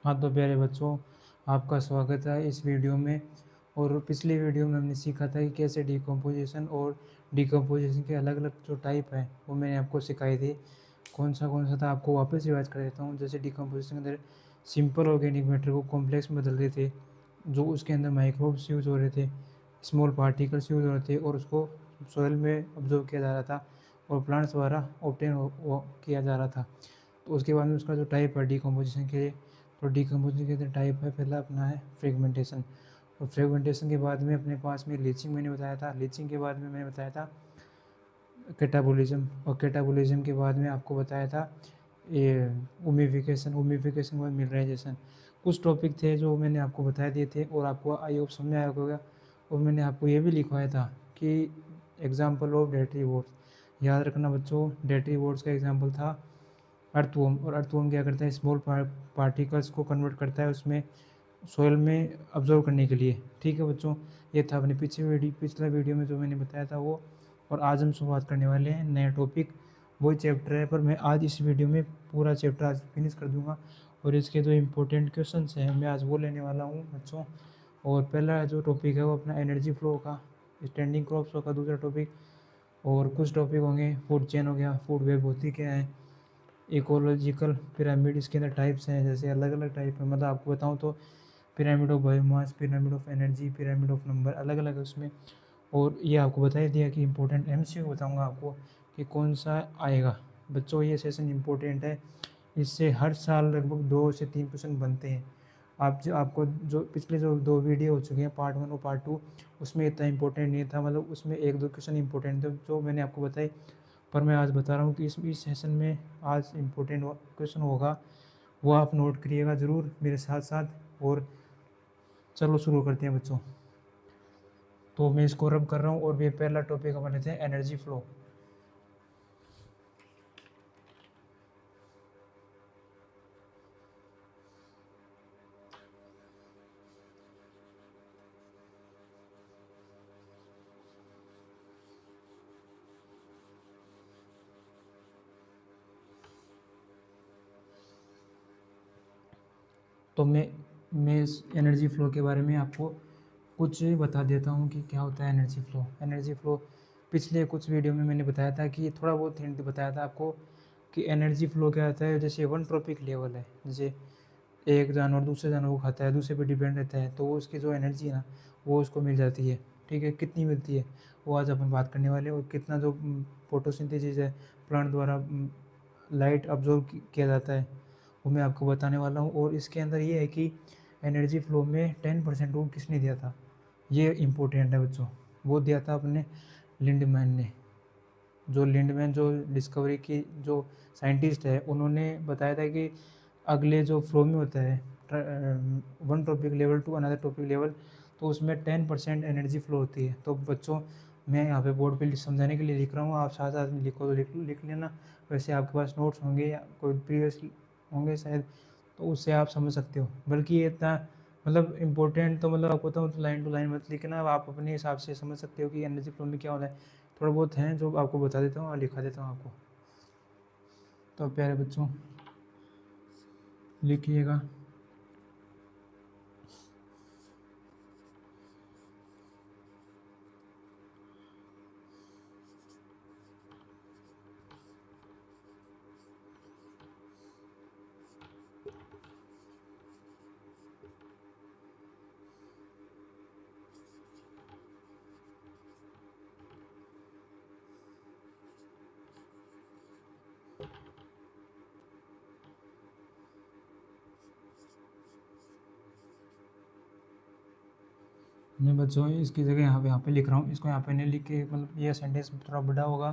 हाँ, तो प्यारे बच्चों, आपका स्वागत है इस वीडियो में। और पिछली वीडियो में हमने सीखा था कि कैसे डिकम्पोजिशन और डिकम्पोजिशन के अलग अलग जो टाइप हैं वो मैंने आपको सिखाई थी। कौन सा था आपको वापस रिवाइज कर देता हूँ। जैसे डिकम्पोजिशन के अंदर सिंपल ऑर्गेनिक मैटर को कॉम्प्लेक्स में बदल रहे थे, जो उसके अंदर माइक्रोब्स यूज हो रहे थे, स्मॉल पार्टिकल्स यूज हो रहे थे, और उसको सॉइल में ऑब्जर्व किया जा रहा था और प्लांट्स द्वारा ऑब्टेन किया जा रहा था। तो उसके बाद में उसका जो टाइप है डिकम्पोजिशन के, तो डिकम्पोजिशन के अंदर टाइप है, पहला अपना है फ्रेगमेंटेशन। और फ्रेगमेंटेशन के बाद में अपने पास में लीचिंग मैंने बताया था। लीचिंग के बाद में मैंने बताया था कैटाबोलिज्म, और कैटाबोलिज्म के बाद में आपको बताया था ये उमिफिकेशन। उमिफिकेशन के बाद मिनरलाइजेशन। कुछ टॉपिक थे जो मैंने आपको बता दिए थे और आपको आई होप समझ में आया होगा। और मैंने आपको ये भी लिखवाया था कि एग्जाम्पल ऑफ डेटरी वोट्स। याद रखना बच्चों, डेटरी वोट्स का एग्जाम्पल था अर्थवॉर्म। और अर्थवॉर्म क्या करता है, स्मॉल पार्टिकल्स को कन्वर्ट करता है उसमें सोयल में अब्जॉर्व करने के लिए। ठीक है बच्चों, ये था अपने पिछला वीडियो में जो मैंने बताया था वो। और आज हम शुरुआत करने वाले हैं नया टॉपिक, वही चैप्टर है, पर मैं आज इस वीडियो में पूरा चैप्टर आज फिनिश कर दूंगा। और इसके जो इम्पोर्टेंट क्वेश्चन हैं मैं आज वो लेने वाला हूँ बच्चों। और पहला जो टॉपिक है वो अपना एनर्जी फ्लो का, स्टैंडिंग क्रॉप्स का दूसरा टॉपिक। और कुछ टॉपिक होंगे, फूड चेन हो गया, फूड वेब होती क्या है, इकोलॉजिकल पिरामिड, इसके अंदर टाइप्स हैं, जैसे अलग अलग टाइप है। मतलब आपको बताऊँ तो pyramid of biomass, pyramid of energy, pyramid of number, अलग अलग है उसमें। और ये आपको बता ही दिया कि इंपॉर्टेंट एमसीक्यू बताऊंगा आपको कि कौन सा आएगा। बच्चों ये सेशन इंपॉर्टेंट है, इससे हर साल लगभग 2 से 3 क्वेश्चन बनते हैं। आपको जो पिछले जो 2 वीडियो हो चुके हैं, पार्ट 1 और पार्ट 2, उसमें इतना इंपॉर्टेंट नहीं था। मतलब उसमें 1-2 क्वेश्चन इंपॉर्टेंट थे जो मैंने आपको बताए। पर मैं आज बता रहा हूँ कि इस सेशन में आज इम्पोर्टेंट क्वेश्चन होगा, वो आप नोट करिएगा ज़रूर मेरे साथ साथ। और चलो शुरू करते हैं बच्चों। तो मैं इसको रब कर रहा हूँ और ये पहला टॉपिक अपन लेते हैं एनर्जी फ्लो। तो मैं इस एनर्जी फ्लो के बारे में आपको कुछ बता देता हूँ कि क्या होता है एनर्जी फ्लो। एनर्जी फ्लो पिछले कुछ वीडियो में मैंने बताया था कि थोड़ा बहुत हिंट बताया था आपको कि एनर्जी फ्लो क्या होता है। जैसे वन ट्रॉपिक लेवल है, जैसे एक जानवर दूसरे जानवर को खाता है, दूसरे पे डिपेंड रहता है, तो वो उसकी जो एनर्जी है ना वो उसको मिल जाती है। ठीक है, कितनी मिलती है वो आज अपन बात करने वाले हैं। और कितना जो फोटोसिंथेसिस है, प्लांट द्वारा लाइट अब्जॉर्व किया जाता है, वो मैं आपको बताने वाला हूँ। और इसके अंदर ये है कि एनर्जी फ्लो में 10% वो किसने दिया था, ये इम्पोर्टेंट है बच्चों। वो दिया था अपने लिंडमैन ने। जो लिंडमैन जो डिस्कवरी की जो साइंटिस्ट है, उन्होंने बताया था कि अगले जो फ्लो में होता है one topic level to another topic level, तो उसमें 10% एनर्जी फ्लो होती है। तो बच्चों मैं यहाँ पे बोर्ड पे समझाने के लिए लिख रहा हूँ, आप साथ साथ में लिखो तो लिख लेना। वैसे आपके पास नोट्स होंगे या कोई प्रीवियस होंगे शायद, तो उससे आप समझ सकते हो। बल्कि ये इतना मतलब इम्पोर्टेंट तो मतलब आपको बताऊँ तो लाइन टू लाइन मत लिखना, आप अपने हिसाब से समझ सकते हो कि एनर्जी फ्लो में क्या होता है। थोड़ा बहुत हैं जो आपको बता देता हूँ और लिखा देता हूँ आपको। तो प्यारे बच्चों लिखिएगा। मैं बच्चों इसकी जगह यहाँ पे लिख रहा हूँ, इसको यहाँ पे नहीं लिख के, मतलब ये सेंटेंस थोड़ा बड़ा होगा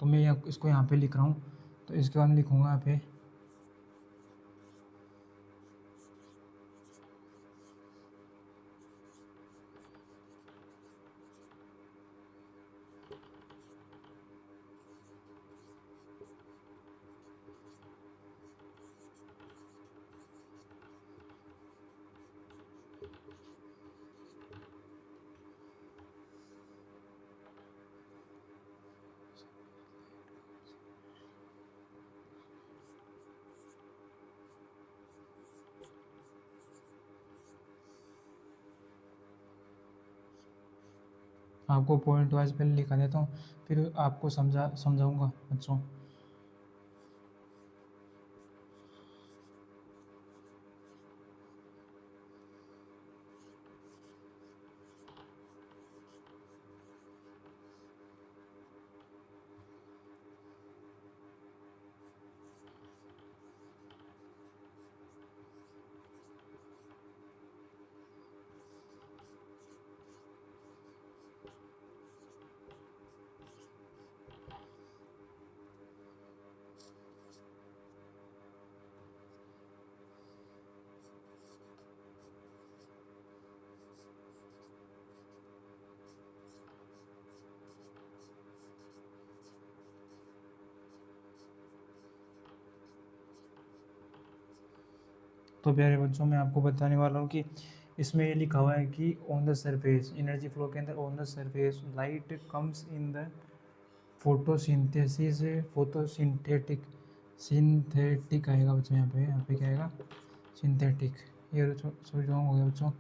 तो मैं इसको यहाँ पे लिख रहा हूँ। तो इसके बाद मैं लिखूँगा यहाँ पे आपको पॉइंट वाइज पहले लिखा देता हूँ, फिर आपको समझाऊँगा बच्चों। तो प्यारे बच्चों, मैं आपको बताने वाला हूँ कि इसमें ये लिखा हुआ है कि on the surface, energy flow के अंदर on the surface light comes in the photosynthesis, photosynthetic, synthetic आएगा बच्चों, यहाँ पे क्या आएगा, सिंथेटिक। ये सॉरी रॉन्ग हो गया बच्चों।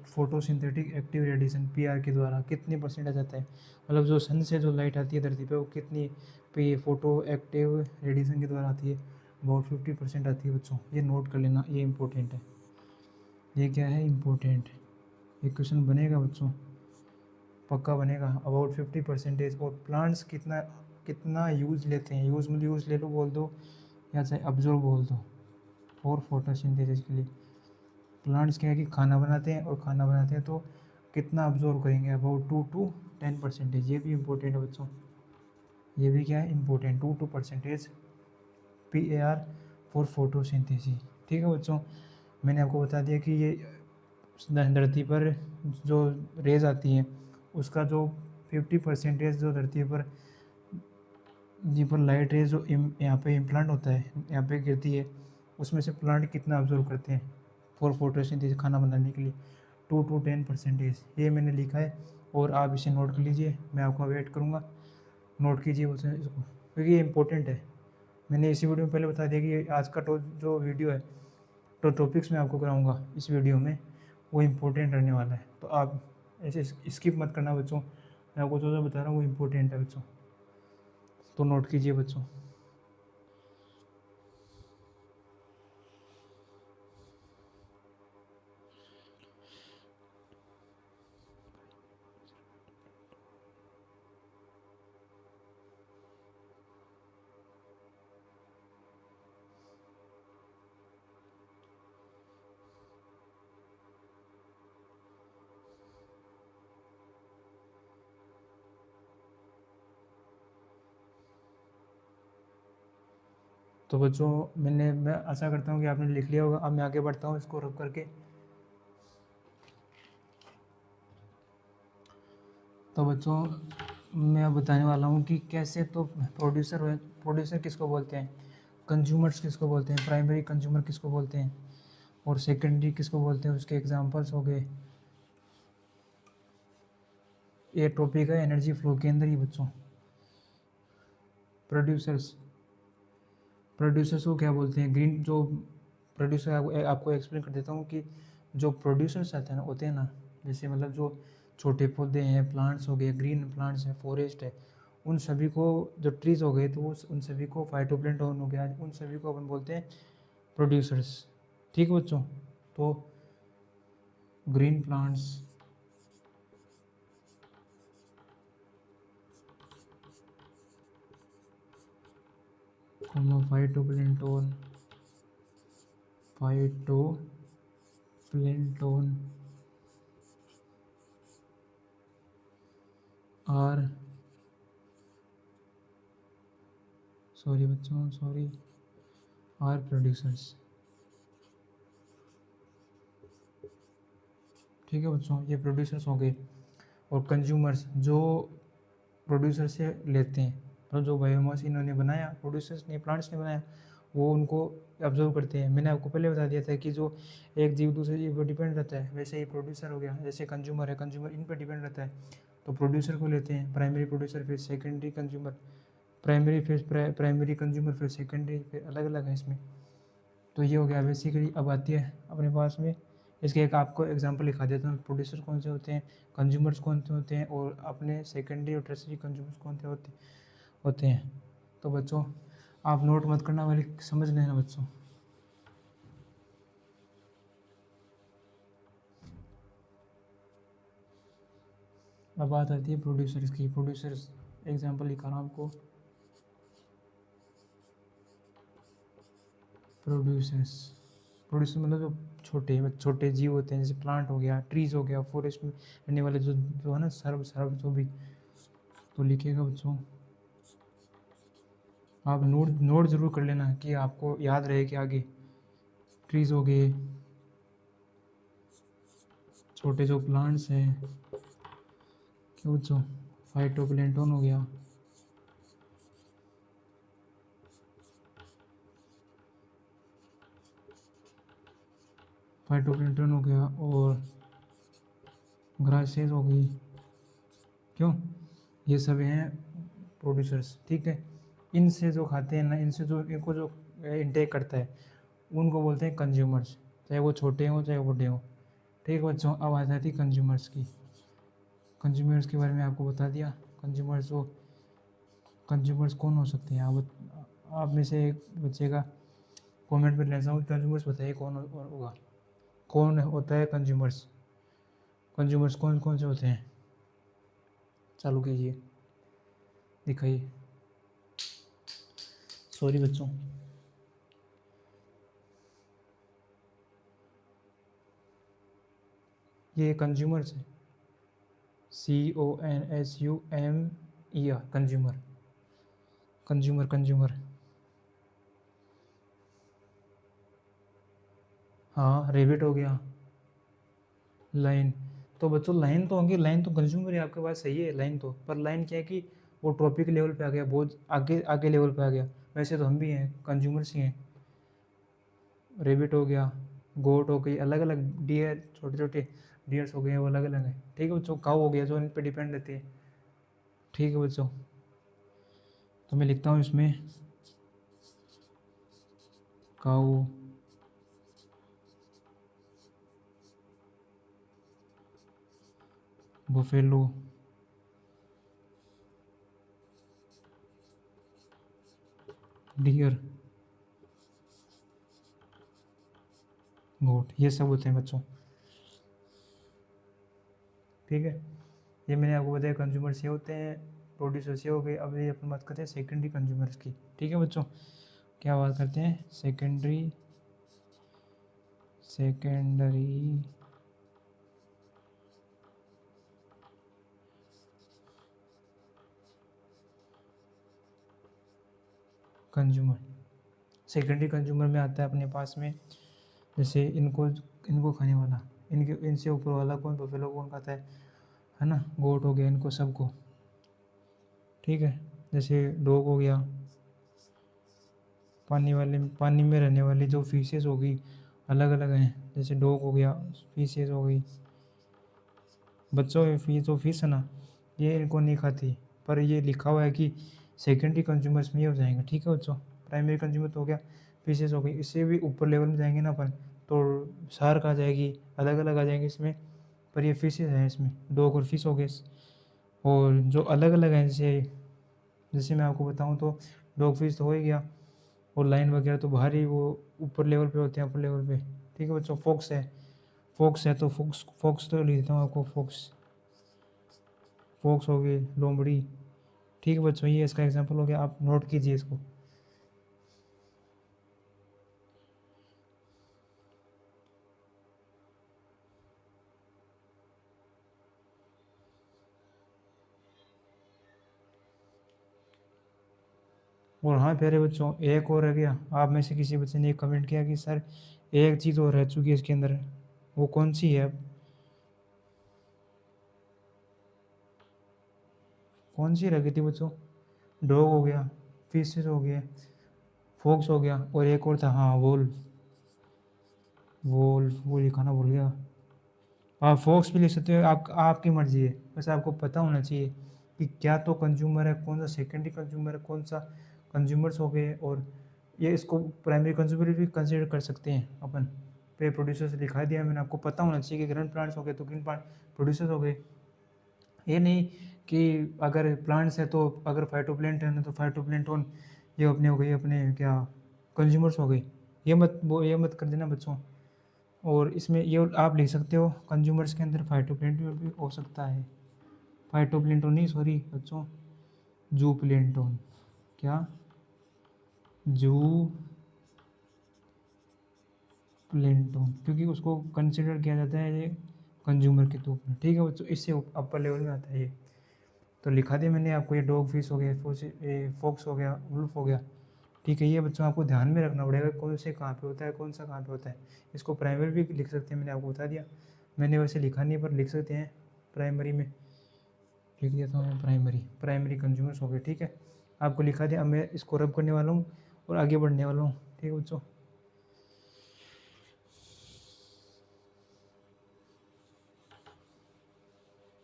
फोटोसिंथेटिक एक्टिव रेडिएशन पीआर के द्वारा कितने परसेंट आ जाता है, मतलब जो सन से जो लाइट आती है धरती पे वो कितनी पे फोटो एक्टिव रेडिएशन के द्वारा आती है, अबाउट 50% आती है बच्चों। ये नोट कर लेना, ये इम्पोर्टेंट है। ये क्या है, इम्पोर्टेंट। ये क्वेश्चन बनेगा बच्चों, पक्का बनेगा। अबाउट 50%। और प्लांट्स कितना कितना यूज लेते हैं, यूज मतलब यूज ले लो बोल दो, या चाहे अब्जॉर्ब बोल दो, फॉर फोटोसिंथेसिस के लिए। प्लांट्स क्या है कि खाना बनाते हैं, और खाना बनाते हैं तो कितना अब्जॉर्ब करेंगे, अबाउट 2 to 10%। ये भी इम्पोर्टेंट है बच्चों, ये भी क्या है, इम्पोर्टेंट। 2% PAR for photosynthesis. ठीक है बच्चों, मैंने आपको बता दिया कि ये धरती पर जो रेज आती हैं उसका जो 50% जो धरती पर जी पर लाइट रेज जो यहाँ पे इम्प्लांट होता है, यहाँ पे गिरती है, उसमें से प्लांट कितना ऑब्जर्व करते हैं फॉर फोटोसिंथेसिस, खाना बनाने के लिए, 2 to 10%। ये मैंने लिखा है, और आप इसे नोट कर लीजिए, मैं आपका वेट करूँगा। नोट कीजिए उसे, इसको, क्योंकि ये इंपॉर्टेंट है। मैंने इसी वीडियो में पहले बता दिया कि आज का जो वीडियो है, तो टॉपिक्स मैं आपको कराऊंगा इस वीडियो में, वो इम्पोर्टेंट रहने वाला है। तो आप ऐसे स्किप मत करना बच्चों, मैं आपको जो बता रहा हूँ वो इम्पोर्टेंट है बच्चों, तो नोट कीजिए बच्चों। तो बच्चों, मैं आशा करता हूँ कि आपने लिख लिया होगा। अब मैं आगे बढ़ता हूँ इसको रब करके। तो बच्चों, मैं अब बताने वाला हूँ कि कैसे, तो प्रोड्यूसर किसको बोलते हैं, कंज्यूमर्स किसको बोलते हैं, प्राइमरी कंज्यूमर किसको बोलते हैं, और सेकेंडरी किसको बोलते हैं, उसके एग्जांपल्स हो गए। ये टॉपिक है एनर्जी फ्लो के अंदर ही बच्चों। प्रोड्यूसर्स प्रोड्यूसर्स को क्या बोलते हैं, ग्रीन जो प्रोड्यूसर, आपको एक्सप्लेन कर देता हूँ कि जो प्रोड्यूसर्स आते हैं ना, होते हैं ना, जैसे मतलब जो छोटे पौधे हैं, प्लांट्स हो गए, ग्रीन प्लांट्स हैं, फॉरेस्ट है, उन सभी को, जो ट्रीज हो गए, तो उन सभी को, फाइटोप्लैंक्टन हो गया, उन सभी को अपन बोलते हैं प्रोड्यूसर्स। ठीक है बच्चों, तो green plants, phytoplankton, phytoplankton are, sorry बच्चों, सॉरी, आर प्रोड्यूसर्स। ठीक है बच्चों, ये प्रोड्यूसर्स हो गए। और कंज्यूमर्स जो प्रोड्यूसर से लेते हैं, तो जो बायोमास इन्होंने बनाया, प्रोड्यूसर्स ने, प्लांट्स ने बनाया, वो उनको ऑब्जर्व करते हैं। मैंने आपको पहले बता दिया था कि जो एक जीव दूसरे जीव पर डिपेंड रहता है, वैसे ही प्रोड्यूसर हो गया, जैसे कंज्यूमर है, कंज्यूमर इन पर डिपेंड रहता है, तो प्रोड्यूसर को लेते हैं, प्राइमरी प्रोड्यूसर, फिर सेकेंडरी कंज्यूमर, प्राइमरी कंज्यूमर, फिर सेकेंडरी, फिर अलग अलग है इसमें। तो ये हो गया बेसिकली। अब आती है अपने पास में इसके एक आपको एग्जांपल दिखा देता हूँ, प्रोड्यूसर कौन से होते हैं, कंज्यूमर्स कौन से होते हैं, और अपने सेकेंडरी और टर्सरी कंज्यूमर्स कौन से होते हैं। तो बच्चों आप नोट मत करना, वाली समझ लेना बच्चों। अब बात आती है प्रोड्यूसर्स की। प्रोड्यूसर्स एग्जांपल दिखा रहा हूँ आपको। प्रोड्यूसर मतलब जो छोटे जीव होते हैं, जैसे प्लांट हो गया, ट्रीज हो गया, फॉरेस्ट में रहने वाले जो है ना, सर्व जो भी। तो लिखिएगा बच्चों, आप नोट जरूर कर लेना कि आपको याद रहे कि आगे। ट्रीज हो गए, छोटे जो प्लांट्स हैं, क्यों बच्चों, फाइटोप्लैंक्टन हो गया, फाइटोप्लैंक्टन हो गया, और ग्रासेस हो गई, क्यों, ये सब हैं प्रोड्यूसर्स। ठीक है, इनसे जो खाते हैं ना, इनसे जो इनको जो इंटेक करता है, उनको बोलते हैं कंज्यूमर्स, चाहे वो छोटे हों चाहे वो बड़े हों। ठीक है बच्चों, अब आ जाती कंज्यूमर्स की। कंज्यूमर्स के बारे में आपको बता दिया। कंज्यूमर्स कौन हो सकते हैं, आप में से एक बच्चे का कमेंट में लेना चाहूँ, कंज्यूमर्स बताइए कौन होगा, कौन होता है कंज्यूमर्स। कंज्यूमर्स कौन कौन से होते हैं, चालू कीजिए, दिखाइए। सॉरी बच्चों, ये कंज्यूमर्स है, CONSUMER, कंज्यूमर, कंज्यूमर। हाँ, रेबिट हो गया, लाइन। तो बच्चों लाइन तो होंगी, लाइन तो कंज्यूमर है, आपके पास सही है लाइन तो, पर लाइन क्या है कि वो टॉपिक लेवल पे आ गया, बहुत आगे आगे लेवल पे आ गया। वैसे तो हम भी हैं, कंज्यूमर्स ही हैं। रेबिट हो गया, गोट हो गई, अलग अलग, डियर, छोटे छोटे डियर्स हो गए, वो अलग अलग है। ठीक है बच्चों, काऊ हो गया जो इन पे डिपेंड रहती है। ठीक है बच्चों, तो मैं लिखता हूँ इसमें काऊ, बुफेलो, डियर, गोट, ये सब होते हैं बच्चों। ठीक है, ये मैंने आपको बताया कंज्यूमर्स ये होते हैं, प्रोड्यूसर्स ये हो गए। अब ये अपन बात करते हैं सेकेंडरी कंज्यूमर्स की। ठीक है बच्चों, क्या बात करते हैं, सेकेंडरी कंज्यूमर। सेकेंडरी कंज्यूमर में आता है अपने पास में, जैसे इनको खाने वाला, इनसे ऊपर वाला कौन, बफेलो कौन खाता है ना, गोट हो गया, इनको सबको। ठीक है, जैसे डॉग हो गया, पानी में रहने वाली जो फिशेस हो गई, अलग अलग हैं, जैसे डॉग हो गया, फिशेस हो गई। बच्चों ये जो फिश है ना, ये इनको नहीं खाती, पर ये लिखा हुआ है कि सेकेंडरी कंज्यूमर्स में ये हो जाएंगे। ठीक है बच्चों, प्राइमरी कंज्यूमर तो हो गया, फिशेस हो गई, इससे भी ऊपर लेवल में जाएंगे ना अपन, तो शार्क आ जाएगी, अलग अलग आ जाएंगे इसमें, पर ये फिशेस हैं इसमें, डॉग और फिश हो गए। और जो अलग अलग हैं, जैसे जैसे मैं आपको बताऊँ तो डॉग फिश तो हो ही गया, और लाइन वगैरह तो बाहर ही, वो ऊपर लेवल पे होते हैं, ऊपर लेवल पे। ठीक है बच्चों, फोक्स है तो फोक्स तो लिख देता हूँ आपको, फोक्स हो गई, लोमड़ी। ठीक है बच्चों, ये इसका एग्जांपल हो गया, आप नोट कीजिए इसको। और हाँ प्यारे बच्चों, एक और रह गया, आप में से किसी बच्चे ने कमेंट किया कि सर एक चीज़ और रह चुकी है इसके अंदर, वो कौन सी है, कौन सी रह गई थी बच्चों, डॉग हो गया, फिशेस हो गया, फोक्स हो गया, और एक और था, हाँ वो लिखाना भूल गया। आप फोक्स भी लिख सकते हो, आपकी मर्जी है, बस आपको पता होना चाहिए कि क्या तो कंज्यूमर है, कौन सा सेकेंडरी कंज्यूमर है, कौन सा कंज्यूमर्स हो गए, और ये इसको प्राइमरी कंज्यूमर भी कंसिडर कर सकते हैं अपन। प्रोड्यूसर्स लिखा दिया मैंने, आपको पता होना चाहिए कि ग्रीन प्लांट्स हो गए तो ग्रीन प्लांट प्रोड्यूसर्स हो गए। ये नहीं कि अगर प्लांट्स है तो अगर फाइटोप्लैंटन है तो फाइटोप्लैंटन ये अपने हो गए, अपने क्या कंज्यूमर्स हो गए। ये मत कर देना बच्चों। और इसमें ये आप लिख सकते हो कंज्यूमर्स के अंदर फाइटोप्लैंटन भी हो सकता है, फाइटोप्लैंटन नहीं सॉरी बच्चों, जू प्लैंटन, क्या जू प्लैंटन, क्योंकि उसको कंसिडर किया जाता है ये कंज्यूमर के रूप में। ठीक है बच्चों, इससे अपर लेवल में आता है ये। तो लिखा दिया मैंने आपको, ये डॉग फिश हो गया, फॉक्स हो गया, वुल्फ हो गया। ठीक है, ये बच्चों आपको ध्यान में रखना पड़ेगा कौन से कहाँ पे होता है, कौन सा कहाँ पे होता है। इसको प्राइमरी भी लिख सकते हैं, मैंने आपको बता दिया। मैंने वैसे लिखा नहीं पर लिख सकते हैं, प्राइमरी में लिख दिया था मैं, प्राइमरी कंज्यूमर्स हो गए। ठीक है, आपको लिखा दिया। अब मैं इसको रब करने वाला हूँ और आगे बढ़ने वाला हूँ। ठीक है बच्चों,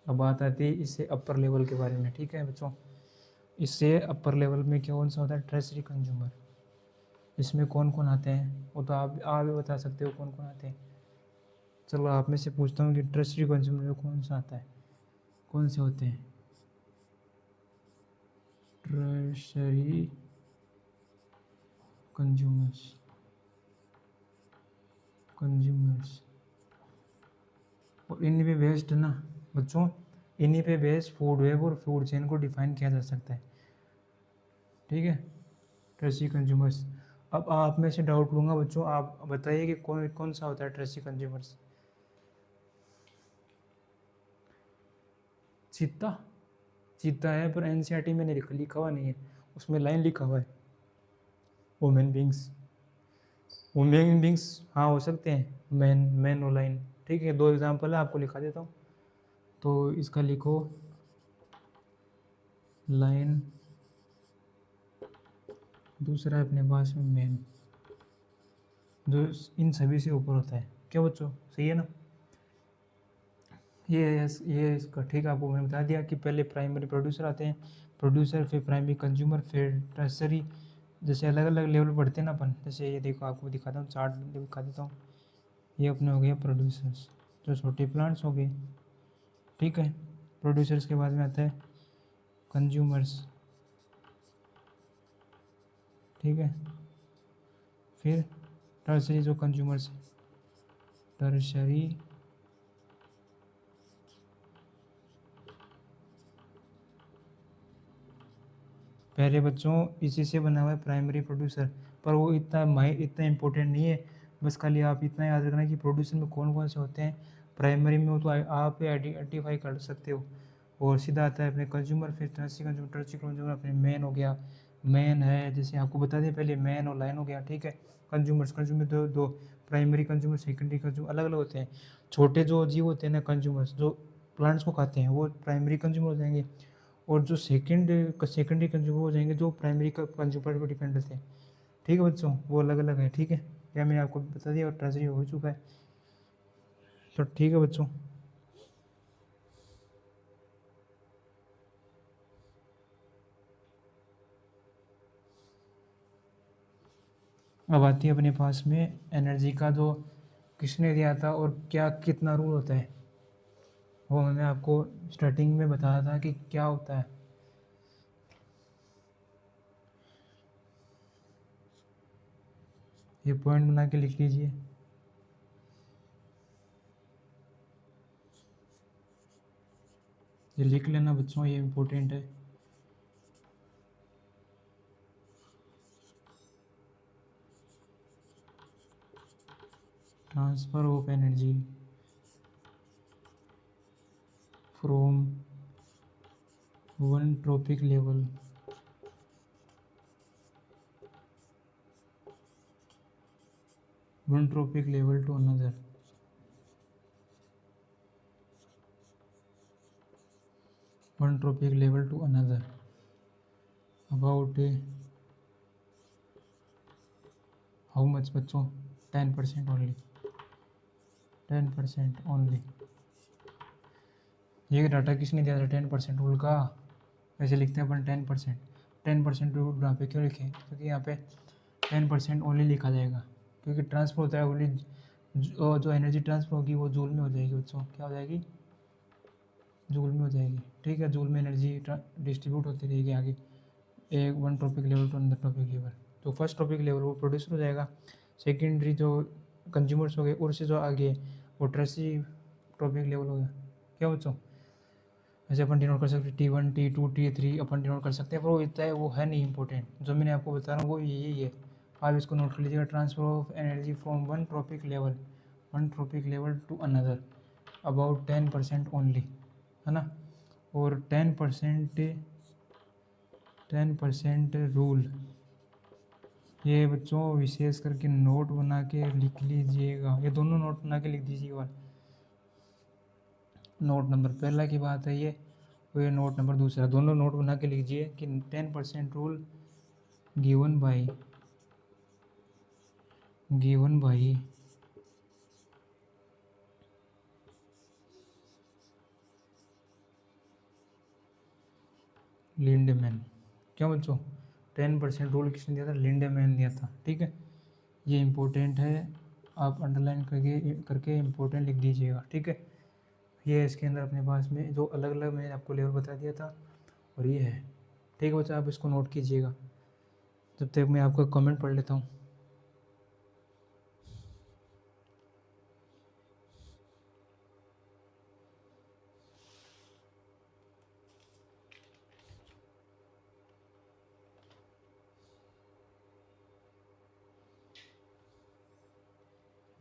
अब बात आती है इससे अपर लेवल के बारे में। ठीक है बच्चों, इससे अपर लेवल में कौन सा होता है, टर्शरी कंज्यूमर। इसमें कौन कौन आते हैं वो तो आप भी बता सकते हो कौन कौन आते हैं। चलो आप में से पूछता हूँ कि टर्शरी कंज्यूमर में कौन सा आता है, कौन से होते हैं टर्शरी कंज्यूमर्स। और इन्हीं पे बेस्ड ना बच्चों, इन्हीं पे बेस्ड फूड वेब और फूड चेन को डिफाइन किया जा सकता है। ठीक है, ट्रेसी कंज्यूमर्स। अब आप में से डाउट लूँगा बच्चों, आप बताइए कि कौन कौन सा होता है ट्रेसी कंज्यूमर्स। चीता, चीता है पर एनसीईआरटी में नहीं लिखा हुआ नहीं है, उसमें लाइन लिखा हुआ है वुमेन बींग्स। वुमेन बींग्स हाँ हो सकते हैं, मैन और लाइन। ठीक है, दो एग्जाम्पल है, आपको लिखा देता हूँ। तो इसका लिखो लाइन, दूसरा है अपने पास में मैन, जो इन सभी से ऊपर होता है। क्या बच्चों सही है ना? ये इसका ठीक है, आपको मैंने बता दिया कि पहले प्राइमरी प्रोड्यूसर आते हैं, प्रोड्यूसर फिर प्राइमरी कंज्यूमर फिर टर्सरी। जैसे अलग अलग लेवल बढ़ते हैं ना अपन, जैसे ये देखो आपको दिखाता हूँ, चार्ट दिखा देता हूँ। ये अपने हो गए प्रोड्यूसर्स, जो छोटे प्लांट्स हो गए। ठीक है, प्रोड्यूसर्स के बाद में आता है कंज्यूमर्स। ठीक है, फिर टर्सरी जो कंज्यूमर्स, टर्शरी पहले बच्चों इसी से बना हुआ है प्राइमरी प्रोड्यूसर, पर वो इतना इम्पोर्टेंट नहीं है। बस खाली आप इतना याद रखना कि प्रोड्यूसर में कौन कौन से होते हैं। प्राइमरी में वो तो आप आइडेंटिफाई कर सकते हो। और सीधा आता है अपने कंज्यूमर, फिर टर्सरी कंज्यूमर अपने मेन हो गया। मेन है जैसे आपको बता दें पहले, मेन और लाइन हो गया। ठीक है, कंज्यूमर दो प्राइमरी कंज्यूमर सेकेंडरी कंज्यूमर अलग अलग होते हैं। छोटे जो जीव होते हैं ना कंज्यूमर्स, जो प्लांट्स को खाते हैं, वो प्राइमरी कंज्यूमर हो जाएंगे। और जो सेकेंडरी कंज्यूमर हो जाएंगे, जो प्राइमरी कंज्यूमर पर डिपेंड रहते हैं। ठीक है बच्चों, वो अलग अलग है। ठीक है, क्या मैंने आपको बता दिया और ट्रेजरी हो चुका है। तो ठीक है बच्चों, अब आती है अपने पास में एनर्जी का, जो किसने दिया था और क्या कितना रूल होता है। वो मैंने आपको स्टार्टिंग में बताया था कि क्या होता है। ये पॉइंट बना के लिख लीजिए। ये लिख लेना बच्चों, ये इम्पोर्टेंट है। Transfer of energy from one trophic level to another. One tropic level to another. About how much बच्चों? 10% only. 10% only. ये डाटा किसने दिया था? 10% रूल का। वैसे लिखते हैं अपन 10%। 10% रूल यहाँ पे क्यों लिखे? क्योंकि यहाँ पे 10% ओनली लिखा जाएगा, क्योंकि ट्रांसफर होता है ओनली जो एनर्जी ट्रांसफर होगी वो जूल में हो जाएगी बच्चों, क्या हो जाएगी, जूल में हो जाएगी। ठीक है, जूल में एनर्जी डिस्ट्रीब्यूट होती रहेगी आगे, एक one topic level to another topic level. तो फर्स्ट टॉपिक लेवल वो प्रोड्यूसर हो जाएगा, सेकेंडरी जो कंज्यूमर्स हो गए, और से जो आगे वो टर्सरी टॉपिक लेवल हो गया। क्या बच्चों, ऐसे अपन डिनोट कर सकते हैं T1 T2 T3 अपन डिनोट कर सकते हैं, पर वो इतना है, वो है नहीं इंपॉर्टेंट। जो मैंने आपको बता रहा हूँ वो यही है, आप इसको नोट कर लीजिएगा। Transfer of energy from one trophic level to another about 10% only, है ना। और 10% रूल, ये बच्चों विशेष करके नोट बना के लिख लीजिएगा, ये दोनों नोट बना के लिख दीजिएगा। नोट नंबर पहला की बात है ये, और ये नोट नंबर दूसरा, दोनों नोट बना के लीजिए कि 10% रूल गिवन बाई लिंडेमैन। क्यों बच्चों, 10% रूल किसने दिया था, लिंडेमैन दिया था। ठीक है, ये इम्पोर्टेंट है, आप अंडरलाइन करके इम्पोर्टेंट लिख दीजिएगा। ठीक है, ये इसके अंदर अपने पास में जो अलग अलग मैंने आपको लेवल बता दिया था, और ये है। ठीक है बच्चा, आप इसको नोट कीजिएगा। जब तक मैं आपका कमेंट पढ़ लेता हूँ।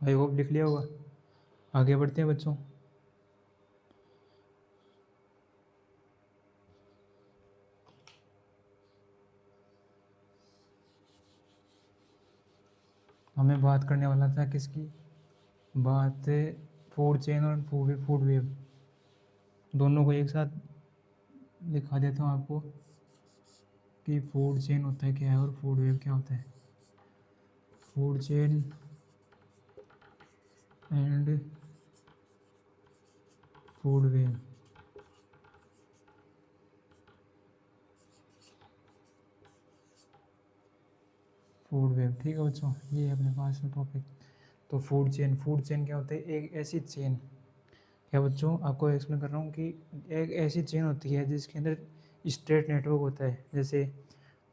आई होप लिख लिया होगा। आगे बढ़ते हैं बच्चों। हमें बात करने वाला था किसकी, बात फूड चेन और फूड वेव, दोनों को एक साथ दिखा देता हूँ आपको कि फूड चेन होता है क्या है और फूड वेव क्या होता है। Food chain and food web, food web. ठीक है बच्चों, ये है अपने पास में टॉपिक। तो फूड चेन क्या होता है, एक ऐसी चेन, क्या बच्चों आपको एक्सप्लेन कर रहा हूँ कि एक ऐसी चेन होती है जिसके अंदर स्ट्रेट नेटवर्क होता है। जैसे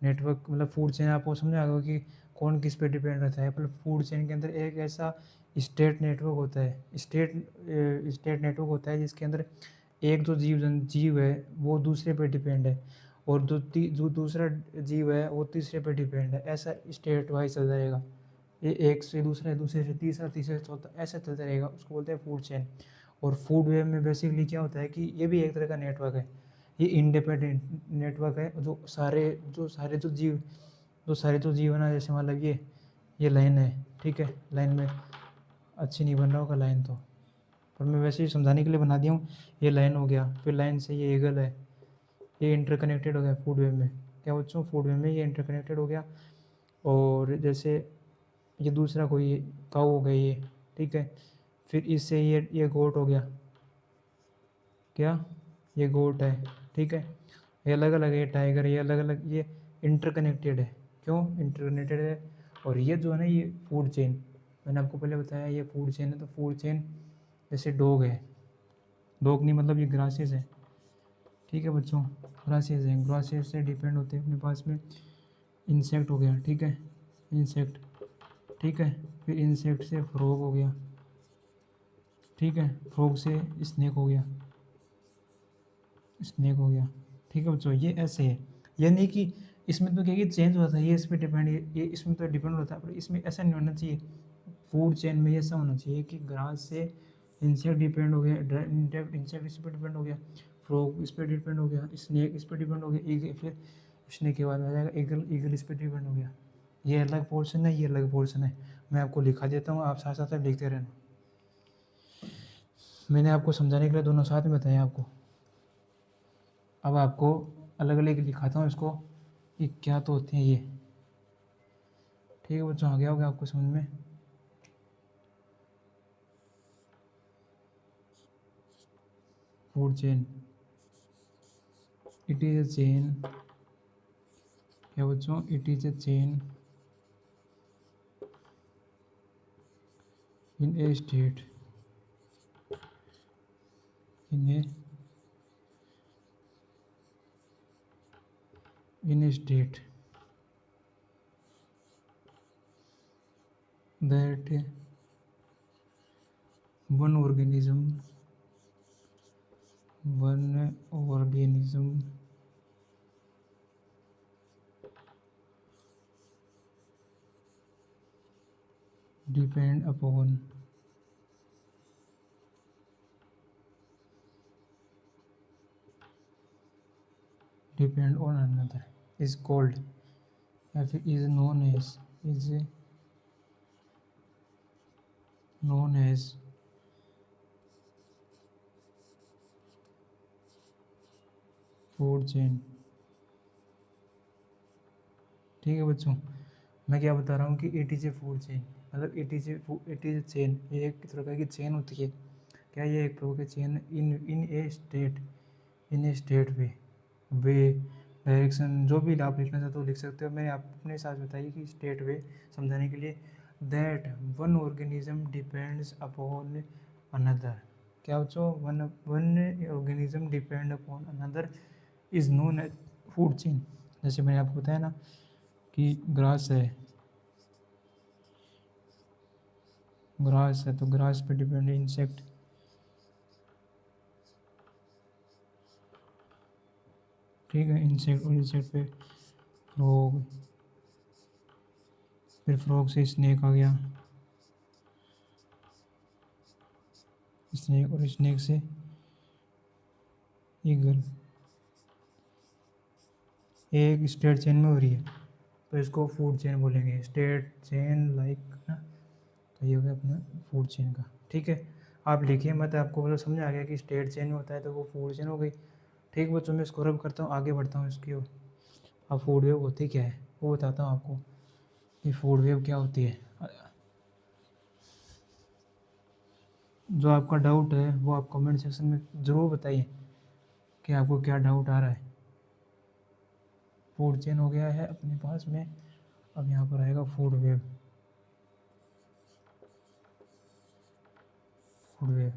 नेटवर्क मतलब फूड चेन आपको समझ आ गया कि कौन किस पे डिपेंड रहता है, पर फूड चेन के अंदर एक ऐसा स्टेट नेटवर्क होता है, स्टेट नेटवर्क होता है जिसके अंदर एक जो जीव है वो दूसरे पे डिपेंड है, और जो दूसरा जीव है वो तीसरे पे डिपेंड है। ऐसा स्टेट वाइज चलता रहेगा, ये एक से दूसरा, दूसरे से तीसरा, तीसरे से चौथा, ऐसा चलता रहेगा, उसको बोलते हैं फूड चेन। और फूड वेब में बेसिकली क्या होता है कि ये भी एक तरह का नेटवर्क है, ये इंडिपेंडेंट नेटवर्क है। जो सारे जो जीव है ना, जैसे मतलब ये लाइन है। ठीक है, लाइन में अच्छी नहीं बन रहा होगा लाइन तो, पर मैं वैसे ही समझाने के लिए बना दिया हूँ। ये लाइन हो गया, फिर लाइन से ये ईगल है, ये इंटरकनेक्टेड हो गया फूड वेब में। क्या बच्चों, फूड वेब में ये इंटरकनेक्टेड हो गया। और जैसे ये दूसरा कोई काऊ हो गया ये, ठीक है, फिर इससे ये गोट हो गया, क्या, ये गोट है। ठीक है, ये अलग अलग है, टाइगर, ये अलग अलग, ये इंटरकनेक्टेड है। क्यों इंटरकनेक्टेड है, और ये जो है ना ये फूड चेन, मैंने आपको पहले बताया ये फूड चेन है। तो फूड चेन जैसे डॉग है, डॉग नहीं मतलब ये ग्रासेस है। ठीक है बच्चों, ग्रासेस हैं, ग्रासेस से डिपेंड होते हैं अपने पास में। इंसेक्ट हो गया, ठीक है, इंसेक्ट, ठीक है, फिर इंसेक्ट से फ्रॉग हो गया, ठीक है, फ्रॉग से स्नेक हो गया, स्नेक हो गया। ठीक है बच्चों, ये ऐसे है, ये नहीं कि इसमें तो क्या है कि चेंज होता है, ये इस पर डिपेंड, ये इसमें तो डिपेंड होता है, पर इसमें ऐसा नहीं होना चाहिए। फूड चेन में ऐसा होना चाहिए कि ग्रास से इंसेक्ट डिपेंड हो गया, इंसेक्ट इस पर डिपेंड हो गया, फ्रॉग इस पर डिपेंड हो गया, स्नेक इस पर डिपेंड हो गया, ईगल, फिर स्नेक के बाद में आ जाएगा ईगल, ईगल इस पर डिपेंड हो गया। ये अलग पोर्शन है, ये अलग पोर्शन है, मैं आपको लिखा देता हूँ, आप साथ साथ लिखते रहना। मैंने आपको समझाने के लिए दोनों साथ में बताया आपको, अब आपको अलग अलग लिखाता हूँ इसको कि क्या तो होते हैं ये। ठीक है बच्चों, आ गया होगा आपको समझ में। Food chain, it is a chain, क्या बच्चों, it is a chain in a state in a state that one organism depend upon another is called is known as food chain. ठीक है बच्चों, मैं क्या बता रहा हूँ कि it is a food chain, मतलब इट इज़ ए चेन, ये एक प्रकार की चेन होती है। क्या ये एक प्रकार की chain in A state way direction, जो भी आप लिखना चाहते हो लिख सकते हो। मैंने आप अपने साथ बताइए कि स्टेट वे समझाने के लिए that one organism depends upon another. क्या बच्चों, one organism depend upon another is known as food chain. जैसे मैंने आपको बताया ना कि ग्रास है तो ग्रास पे डिपेंड इंसेक्ट, ठीक है, इंसेक्ट, और इंसेक्ट पे फ्रॉग, फिर फ्रॉग से स्नेक आ गया, स्नेक, और स्नेक से ईगल। एक स्टेट चेन में हो रही है तो इसको फूड चेन बोलेंगे, स्टेट चेन लाइक ना। तो ये हो गया अपना फूड चेन का। ठीक है, आप लिखिए मत, आपको मतलब समझ आ गया कि स्टेट चेन में होता है तो वो फूड चेन हो गई। ठीक बच्चों, मैं इसको रब करता हूँ, आगे बढ़ता हूँ इसकी ओर। अब फूड वेव होती क्या है वो बताता हूँ आपको कि फूड वेव क्या होती है। जो आपका डाउट है वो आप कमेंट सेक्शन में ज़रूर बताइए कि आपको क्या डाउट आ रहा है। फूड चेन हो गया है अपने पास में, अब यहाँ पर आएगा फूड वेव। फूड वेव,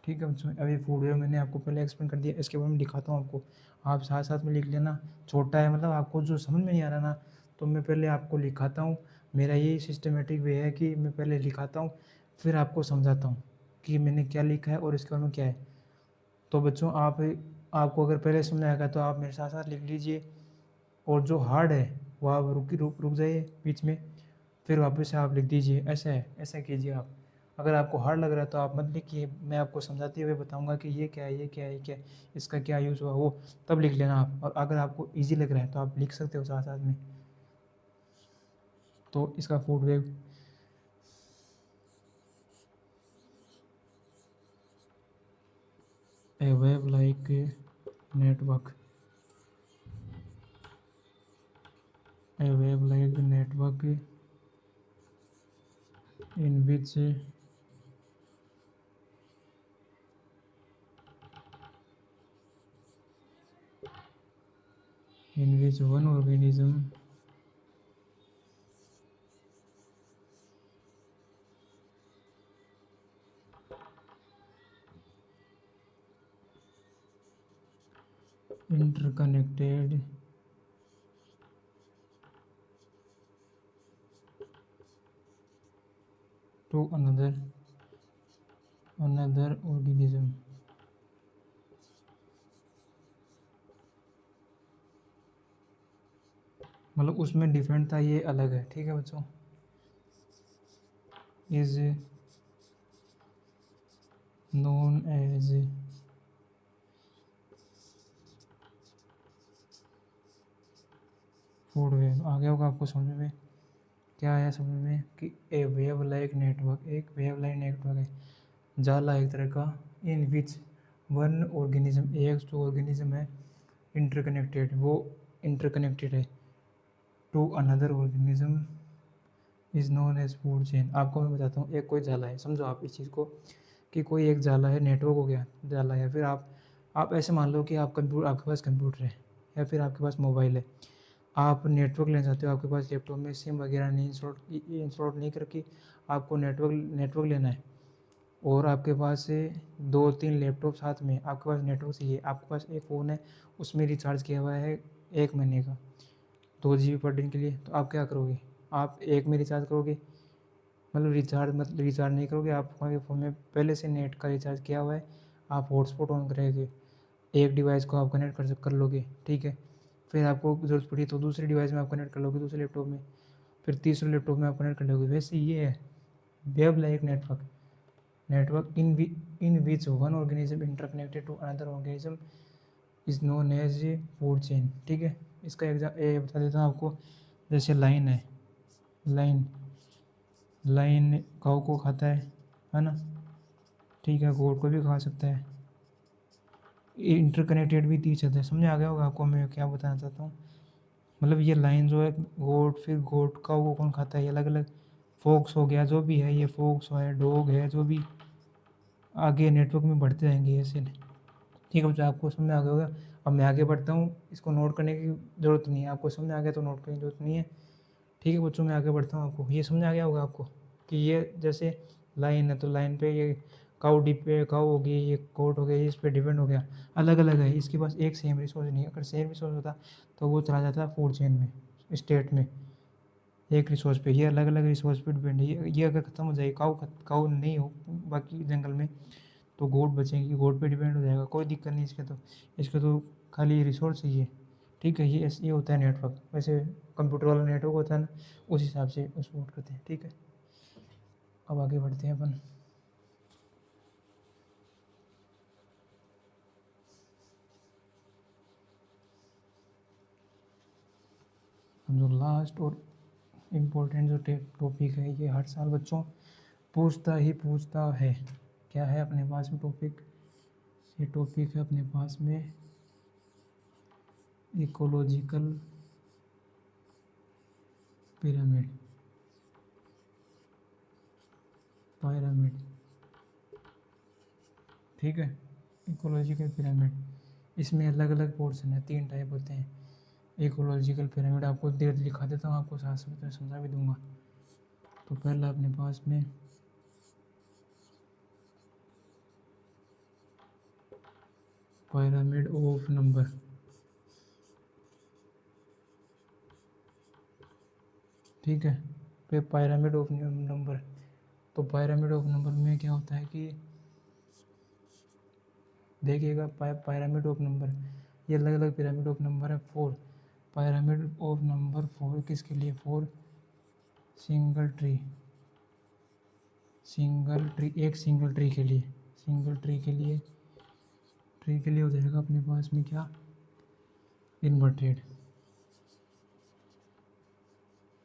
ठीक है बच्चों, अभी फूड वेव मैंने आपको पहले एक्सप्लेन कर दिया, इसके बाद मैं दिखाता हूँ आपको। आप साथ साथ में लिख लेना, छोटा है मतलब आपको जो समझ में नहीं आ रहा ना, तो मैं पहले आपको लिखाता हूँ। मेरा यही सिस्टमेटिक वे है कि मैं पहले लिखाता हूँ फिर आपको समझाता हूँ कि मैंने क्या लिखा है और इसके बारे में क्या है। तो बच्चों आपको अगर पहले समझ आएगा तो आप मेरे साथ साथ लिख लीजिए, और जो हार्ड है वो आप रुक जाइए बीच में, फिर वापस से आप लिख दीजिए। ऐसा है, ऐसा कीजिए आप। अगर आपको हार्ड लग रहा है तो आप मत लिखिए, मैं आपको समझाते हुए बताऊंगा कि ये क्या है, ये क्या है, ये क्या है, इसका क्या यूज़ हुआ, वो तब लिख लेना आप। और अगर आपको ईजी लग रहा है तो आप लिख सकते हो साथ साथ में। तो इसका food web, A wave like network, A wave like network in which one organism interconnected to another organism। मतलब उसमें डिफरेंट था, ये अलग है। ठीक है बच्चों, is known as food wave. आ गया होगा आपको समझ में, क्या आया समझ में कि ए वेव लाइक नेटवर्क, एक वेव लाइक नेटवर्क है, जाला एक तरह का, इन विच वन ऑर्गेनिज्म, एक जो ऑर्गेनिज्म है इंटरकनेक्टेड, वो इंटरकनेक्टेड है to another organism is known as food chain. आपको मैं बताता हूँ, एक कोई जाला है, समझो आप इस चीज़ को कि कोई एक जाला है, नेटवर्क हो गया जाला है। फिर आप ऐसे मान लो कि आपके पास कंप्यूटर है या फिर आपके पास मोबाइल है, आप नेटवर्क लेना चाहते हो, आपके पास लैपटॉप में सिम वगैरह नहीं इंस्टॉल नहीं कर रखी, आपको नेटवर्क लेना है और आपके पास से 2-3 लैपटॉप साथ में, आपके पास नेटवर्क चाहिए, आपके पास एक फ़ोन है उसमें रिचार्ज किया हुआ है 1 महीने का 2 GB पर दिन के लिए, तो आप क्या करोगे? आप एक में रिचार्ज करोगे, मतलब रिचार्ज नहीं करोगे, आपके फ़ोन में पहले से नेट का रिचार्ज किया हुआ है, आप हॉटस्पॉट ऑन करेंगे, एक डिवाइस को आप कनेक्ट कर लोगे, ठीक है। फिर आपको ज़रूरत पड़ी तो दूसरे डिवाइस में आप कनेक्ट कर लोगे, दूसरे लैपटॉप में, फिर तीसरे लैपटॉप में आप कनेक्ट कर लोगे। वैसे ये है web like network in which one organism interconnected to another organism is known as a food chain, ठीक है। इसका ये बता देता हूँ आपको, जैसे लाइन है, लाइन काऊ को खाता है ना, ठीक है, गोट को भी खा सकता है, इंटरकनेक्टेड भी तीस जाता है। समझ आ गया होगा आपको मैं क्या बताना चाहता हूँ। मतलब ये लाइन जो है गोट, फिर गोट काऊ को कौन खाता है, ये अलग अलग, फोक्स हो गया, जो भी है, ये फोक्स है, डॉग है, जो भी आगे नेटवर्क में बढ़ते जाएंगे ऐसे, ठीक है बच्चों, आपको समझ में आ गया होगा। अब मैं आगे बढ़ता हूँ, इसको नोट करने की ज़रूरत नहीं है, आपको समझ में आ गया तो नोट करने की ज़रूरत नहीं है, ठीक है बच्चों। मैं आगे बढ़ता हूँ, आपको ये समझ आ गया होगा आपको कि ये जैसे लाइन है तो लाइन पे ये काऊ होगी, ये कोट हो गया, ये इस पर डिपेंड हो गया, अलग अलग है, इसके पास एक सेम रिसोर्स नहीं है। अगर सेम रिसोर्स होता तो वो चला जाता फूड चेन में, स्टेट में, एक रिसोर्स पे, ये अलग अलग रिसोर्स पे डिपेंड है। ये अगर ख़त्म हो जाए, काऊ नहीं हो बाकी जंगल में, तो गोट बचेंगी, गोट पे डिपेंड हो जाएगा, कोई दिक्कत नहीं इसके तो खाली रिसोर्स चाहिए, ठीक है। ये होता है नेटवर्क, वैसे कंप्यूटर वाला नेटवर्क होता है ना, उस हिसाब से उसको वर्क करते हैं, ठीक है। अब आगे बढ़ते हैं अपन। जो लास्ट और इम्पोर्टेंट जो टॉपिक है, ये हर साल बच्चों पूछता है, क्या है अपने पास में टॉपिक, ये टॉपिक है अपने पास में इकोलॉजिकल पिरामिड, ठीक है, इकोलॉजिकल पिरामिड। इसमें अलग अलग पोर्शन है, 3 टाइप होते हैं। इकोलॉजिकल पिरामिड आपको देर लिखा देता हूँ, आपको साथ साथ समझा भी दूंगा। तो पहला अपने पास में पिरामिड ऑफ नंबर, ठीक है, फिर पिरामिड ऑफ नंबर। तो पिरामिड ऑफ नंबर में क्या होता है कि देखिएगा, पिरामिड ऑफ नंबर, ये अलग अलग पिरामिड ऑफ नंबर है। 4 पिरामिड ऑफ नंबर 4 किसके लिए, 4 सिंगल ट्री, एक सिंगल ट्री के लिए, ट्री के लिए हो जाएगा अपने पास में क्या, इन्वर्टेड,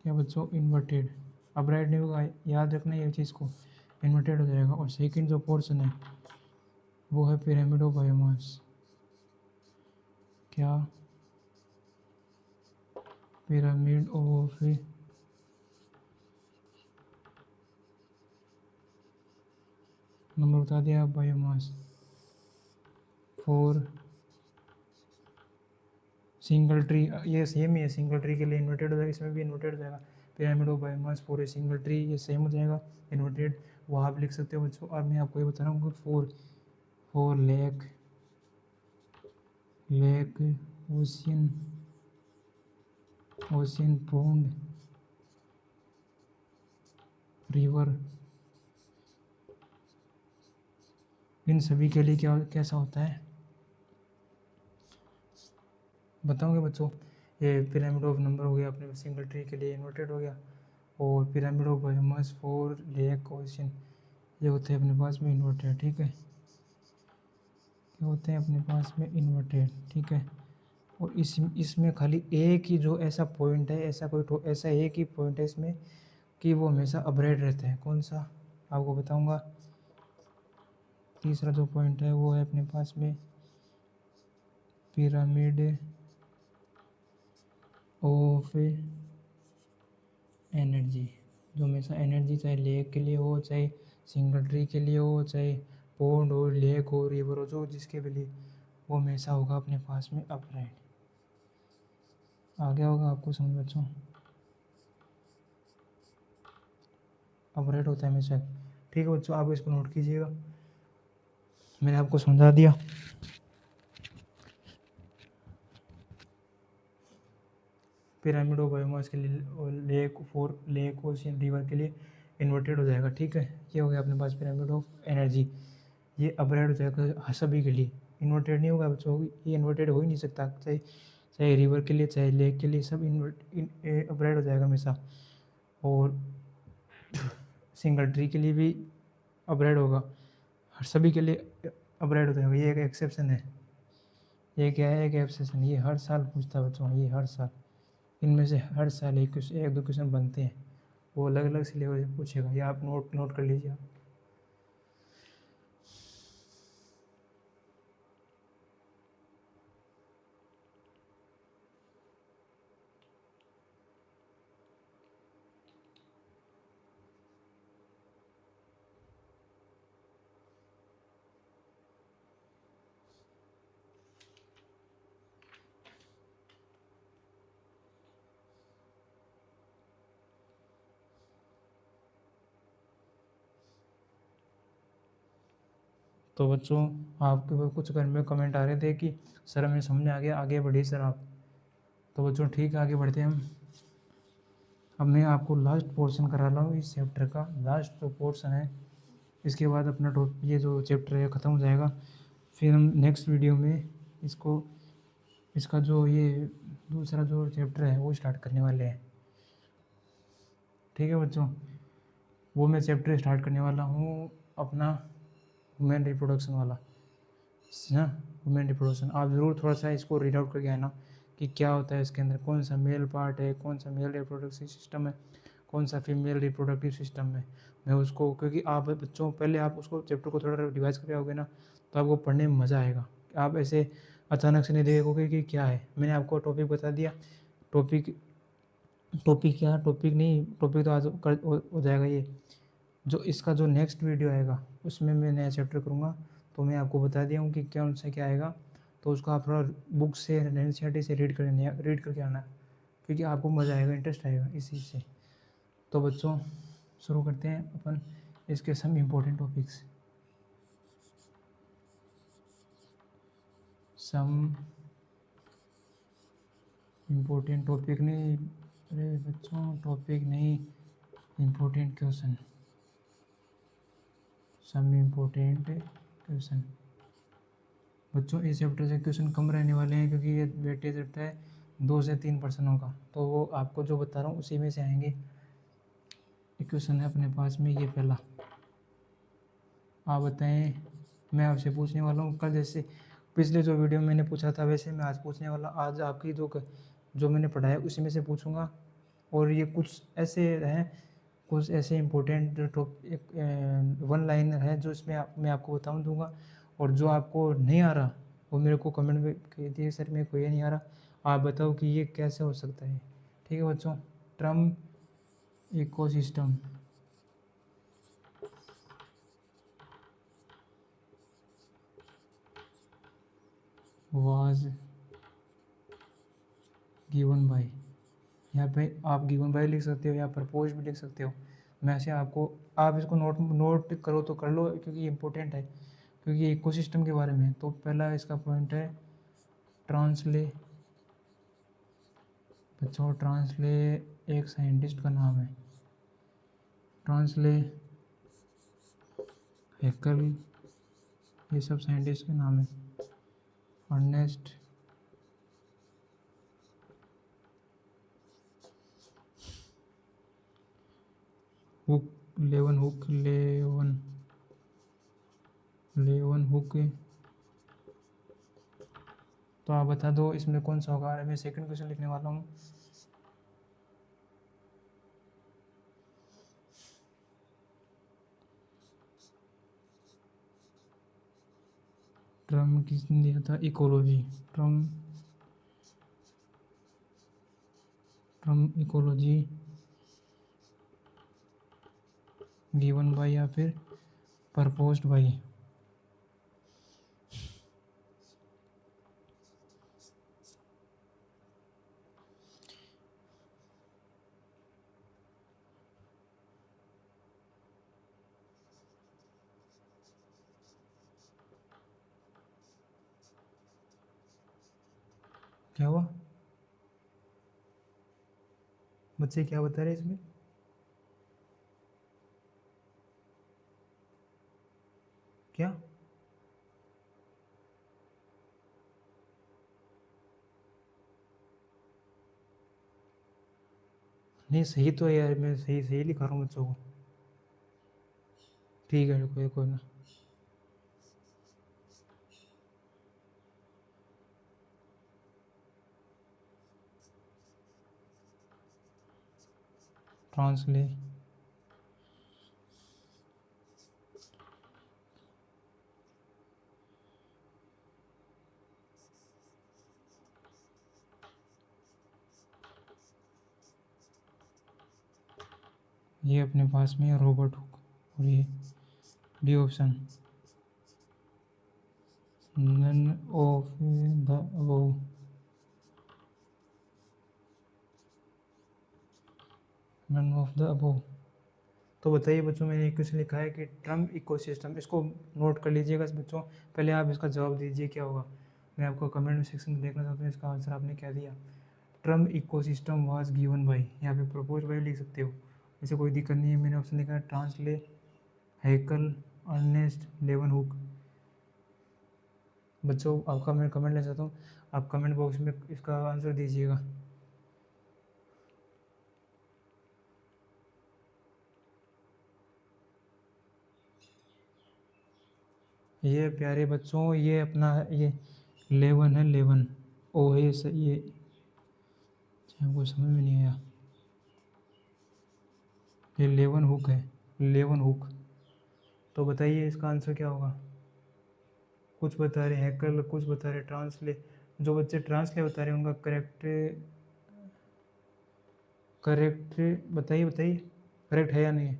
क्या बच्चों, इन्वर्टेड। अब राइट नहीं होगा, याद रखना ये चीज़ को, इन्वर्टेड हो जाएगा। और सेकंड जो पोर्शन है वो है पिरामिड ऑफ बायोमास, क्या, पिरामिड ऑफ नंबर बता दिया, बायोमास 4 सिंगल ट्री, ये सेम ही है, सिंगल ट्री के लिए इन्वर्टेड हो जाएगा, इसमें भी इन्वर्टेड हो जाएगा। पिरामिड ऑफ बायोमास 4 है, सिंगल ट्री, ये सेम हो जाएगा, इन्वर्टेड, वो आप लिख सकते हो बच्चों। और मैं आपको ये बता रहा हूँ, 4 लेक ओशियन पॉन्ड रिवर, इन सभी के लिए क्या कैसा होता है बताओगे बच्चों। ये पिरामिड ऑफ नंबर हो गया अपने सिंगल ट्री के लिए, इन्वर्टेड हो गया। और pyramid of biomass 4 lake ocean, ये होते हैं अपने पास में इन्वर्टेड, ठीक है, क्या होते हैं अपने पास में इन्वर्टेड, ठीक है। और इसमें खाली एक ही जो ऐसा पॉइंट है, ऐसा एक ही पॉइंट है इसमें कि वो हमेशा अपराइट रहता है। कौन सा, आपको बताऊंगा। तीसरा जो पॉइंट है वो है अपने पास में पिरामिड ऑफ एनर्जी, जो हमेशा एनर्जी, चाहे लेक के लिए हो, चाहे सिंगल ट्री के लिए हो, चाहे पॉन्ड हो, लेक हो, रिवर हो, जो जिसके भी लिए, वो हमेशा होगा अपने पास में अपराइट। आ गया होगा आपको समझ बच्चों। अपग्रेड होता है हमेशा। ठीक है बच्चों, आप इसको नोट कीजिएगा, मैंने आपको समझा दिया। पिरामिड ऑफ बायोमास के लिए लेक ओशियन रिवर के लिए इन्वर्टेड हो जाएगा। ठीक है, ये हो गया अपने पास पिरामिड ऑफ एनर्जी। ये अपग्रेड हो जाएगा सभी के लिए, इन्वर्टेड नहीं होगा बच्चों, ये इन्वर्टेड हो ही नहीं सकता, चाहे चाहे रिवर के लिए चाहे लेक के लिए, सब अपग्रेड हो जाएगा हमेशा। और सिंगल ट्री के लिए भी अपग्रेड होगा, हर सभी के लिए अपग्रेड हो जाएगा। ये एक एक्सेप्शन है, ये क्या है, एक एक्सेप्शन। ये हर साल पूछता है बच्चों, ये हर साल, इनमें से हर साल एक दो क्वेश्चन बनते हैं, वो अलग अलग सिलेबस से पूछेगा, ये आप नोट कर लीजिए आप। तो बच्चों, आपके कुछ घर में कमेंट आ रहे थे कि सर हमें समझ आ गया, आगे बढ़िए सर आप। तो बच्चों ठीक है, आगे बढ़ते हैं हम। अब मैं आपको लास्ट पोर्शन करा रहा हूँ इस चैप्टर का, लास्ट जो पोर्शन है, इसके बाद अपना ये जो चैप्टर है ख़त्म हो जाएगा। फिर हम नेक्स्ट वीडियो में इसका जो ये दूसरा जो चैप्टर है वो स्टार्ट करने वाले हैं। ठीक है बच्चों, वो मैं चैप्टर स्टार्ट करने वाला हूँ अपना वुमेन रिप्रोडक्शन वाला ना, वुमेन रिप्रोडक्शन। आप ज़रूर थोड़ा सा इसको रीड आउट करके आना कि क्या होता है इसके अंदर, कौन सा मेल पार्ट है, कौन सा मेल रिप्रोडक्टिव सिस्टम है, कौन सा फीमेल रिप्रोडक्टिव सिस्टम है। मैं उसको, क्योंकि आप बच्चों पहले आप उसको चैप्टर को थोड़ा रिवाइज करके आओगे ना, तो आपको पढ़ने में मज़ा आएगा। आप ऐसे अचानक से नहीं देखोगे कि क्या है। मैंने आपको टॉपिक बता दिया, टॉपिक टॉपिक क्या, टॉपिक नहीं, टॉपिक तो आज हो जाएगा। ये जो इसका जो नेक्स्ट वीडियो आएगा उसमें मैं नया चैप्टर करूँगा, तो मैं आपको बता दिया हूँ कि कौन सा क्या आएगा। तो उसको आप थोड़ा बुक से एनसीईआरटी से रीड करके आना, क्योंकि आपको मज़ा आएगा, इंटरेस्ट आएगा इस चीज़ से। तो बच्चों शुरू करते हैं अपन इसके some important topics. Some important topic नहीं, अरे बच्चों टॉपिक नहीं, important question, some important question. बच्चों इस चैप्टर से क्वेश्चन कम रहने वाले हैं, क्योंकि ये वेटेज रहता है 2 से 3 पर्सनों का, तो वो आपको जो बता रहा हूँ उसी में से आएंगे। एक क्वेश्चन है अपने पास में, ये पहला, आप बताएं, मैं आपसे पूछने वाला हूँ कल जैसे पिछले जो वीडियो में मैंने पूछा था वैसे मैं आज पूछने वाला, आज आपकी जो मैंने पढ़ाया उसी में से पूछूंगा। और ये कुछ ऐसे हैं, कुछ ऐसे इम्पोर्टेंट टॉपिक वन लाइनर है जो इसमें मैं आपको बताऊँ दूंगा। और जो आपको नहीं आ रहा वो मेरे को कमेंट में कह दिए, सर मेरे को ये नहीं आ रहा, आप बताओ कि ये कैसे हो सकता है। ठीक है बच्चों, term ecosystem, was given by, यहाँ पे आप गिवन बाय लिख सकते हो या प्रपोज भी लिख सकते हो। मैं ऐसे आपको, आप इसको नोट करो तो कर लो, क्योंकि इम्पोर्टेंट है, क्योंकि इकोसिस्टम के बारे में। तो पहला इसका पॉइंट है ट्रांसले, बच्चों ट्रांसले एक साइंटिस्ट का नाम है, ट्रांसले, हैकल, ये सब साइंटिस्ट के नाम है। अर्नेस्ट हुक, लेवन हुक। तो आप बता दो इसमें कौन सा होगा। मैं सेकंड क्वेश्चन लिखने वाला हूँ। ट्रम किसने दिया था, ecology, term ecology given by या फिर प्रपोज्ड बाय। क्या हुआ? बच्चे क्या बता रहे हैं इसमें? क्या? नहीं सही तो है यार, मैं सही सही लिखा रहा हूँ बच्चों को। ठीक है, कोई कोई ना। ट्रांसले ये अपने पास में है रोबोट हुक, और ये D option none of the above. None of the above. तो बताइए बच्चों, मैंने एक क्वेश्चन लिखा है कि ट्रम इकोसिस्टम, इसको नोट कर लीजिएगा बच्चों। पहले आप इसका जवाब दीजिए क्या होगा। मैं आपको कमेंट सेक्शन में देखना चाहता हूँ इसका आंसर आपने क्या दिया। Term ecosystem was given by, यहाँ पे प्रपोज बाय लिख सकते हो, ऐसे कोई दिक्कत नहीं है। मैंने ऑप्शन लिखा है ट्रांसले हैकल अर्नेस्ट लेवनहुक। बच्चों आपका मैं कमेंट लेना चाहता हूँ, आप कमेंट बॉक्स में इसका आंसर दीजिएगा। ये प्यारे बच्चों, ये अपना ये लेवन है, लेवन ओ है ये हमको समझ में नहीं आया। ये लेवन हुक है, लेवन हुक। तो बताइए इसका आंसर क्या होगा। कुछ बता रहे हैकल, कुछ बता रहे ट्रांसले। जो बच्चे ट्रांसले बता रहे हैं उनका करेक्ट करेक्ट बताइए बताइए, करेक्ट है या नहीं है।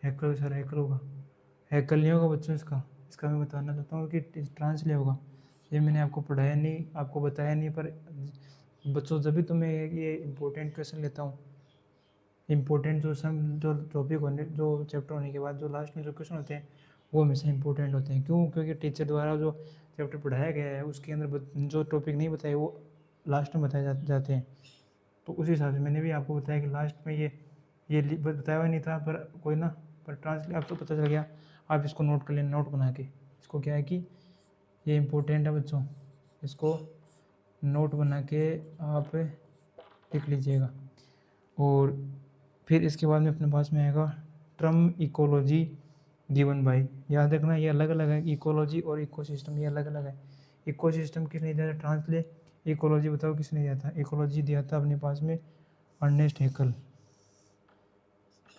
हैकल सर, हैकल होगा। हैकल नहीं होगा बच्चों इसका। इसका मैं बताना चाहता हूँ कि ट्रांसले होगा। ये मैंने आपको पढ़ाया नहीं, आपको बताया नहीं, पर बच्चों जब भी तो मैं ये इंपॉर्टेंट क्वेश्चन लेता हूँ, इंपॉर्टेंट जो टॉपिक होने, जो चैप्टर होने के बाद जो लास्ट में जो क्वेश्चन होते हैं वो हमेशा इंपॉर्टेंट होते हैं। क्यों? क्योंकि टीचर द्वारा जो चैप्टर पढ़ाया गया है उसके अंदर जो टॉपिक नहीं बताए वो लास्ट में बताए जाते हैं। तो उस हिसाब से मैंने भी आपको बताया कि लास्ट में ये बताया हुआ नहीं था, पर कोई ना, पर ट्रांसलेट अब तो पता चल गया। आप इसको नोट कर लेना, नोट बना के। इसको क्या है कि ये इम्पोर्टेंट है बच्चों, इसको नोट बना के आप लिख लीजिएगा। और फिर इसके बाद में अपने पास में आएगा ट्रम इकोलॉजी गिवन बाय। याद रखना ये अलग अलग है, इकोलॉजी और इकोसिस्टम ये अलग अलग है। इकोसिस्टम किसने दिया था? ट्रांसले। इकोलॉजी बताओ किसने दिया था? इकोलॉजी दिया था अपने पास में अर्नेस्ट हैकल।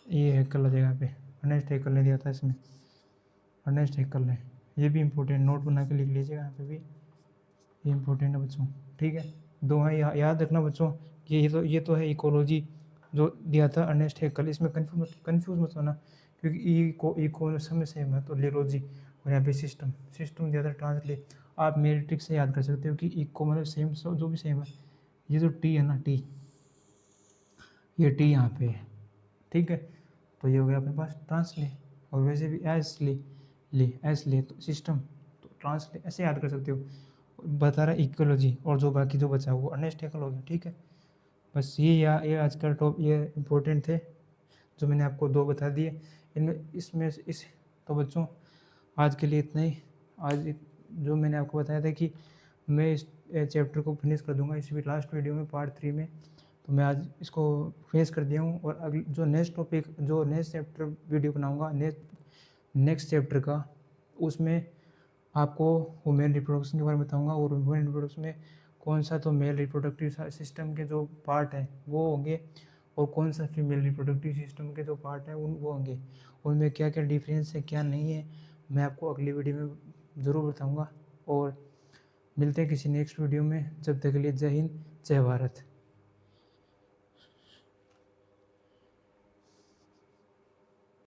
ये हैकल आ जाएगा यहाँ पे, अर्नेस्ट हैकल ने दिया था इसमें, अर्नेस्ट हैकल ने। ये भी इंपॉर्टेंट, नोट बना के लिख लीजिएगा यहाँ पे भी, ये इंपॉर्टेंट है बच्चों। ठीक है, दो हैं याद रखना बच्चों। ये तो है इकोलॉजी जो दिया था अर्नेस्ट हैकल। इसमें कन्फ्यूज मत होना, क्योंकि इको समय सेम है तो लेरोजी, और यहाँ पे सिस्टम सिस्टम दिया था ट्रांसले। आप मेरी ट्रिक से याद कर सकते हो कि इको मतलब सेम, जो भी सेम है। ये जो टी है ना, टी, ये टी यहाँ पे है। ठीक है, तो ये हो गया अपने पास ट्रांसले। और वैसे भी एस ले तो सिस्टम, तो ट्रांसले ऐसे याद कर सकते हो। बता रहा इकोलॉजी, और जो बाकी जो बचा वो अर्नेस्ट हैकल हो गया। ठीक है, बस ये आज का ये इम्पोर्टेंट थे जो मैंने आपको दो बता दिए। इनमें इसमें इस तो बच्चों आज के लिए इतना ही। आज जो मैंने आपको बताया था कि मैं इस चैप्टर को फिनिश कर दूंगा इस लास्ट वीडियो में, पार्ट 3 में। तो मैं आज इसको फिनिश कर दिया हूँ, और अगली जो नेक्स्ट टॉपिक, जो नेक्स्ट चैप्टर वीडियो बनाऊँगा नेक्स्ट चैप्टर का, उसमें आपको वुमेन रिप्रोडक्शन के बारे में बताऊँगा। और वुमेन रिप्रोडक्शन में कौन सा तो मेल रिप्रोडक्टिव सिस्टम के जो पार्ट हैं वो होंगे, और कौन सा फीमेल रिप्रोडक्टिव सिस्टम के जो पार्ट हैं वो होंगे, उनमें क्या क्या डिफरेंस है क्या नहीं है, मैं आपको अगली वीडियो में ज़रूर बताऊँगा। और मिलते हैं किसी नेक्स्ट वीडियो में, जब तक के लिए जय हिंद, जय भारत।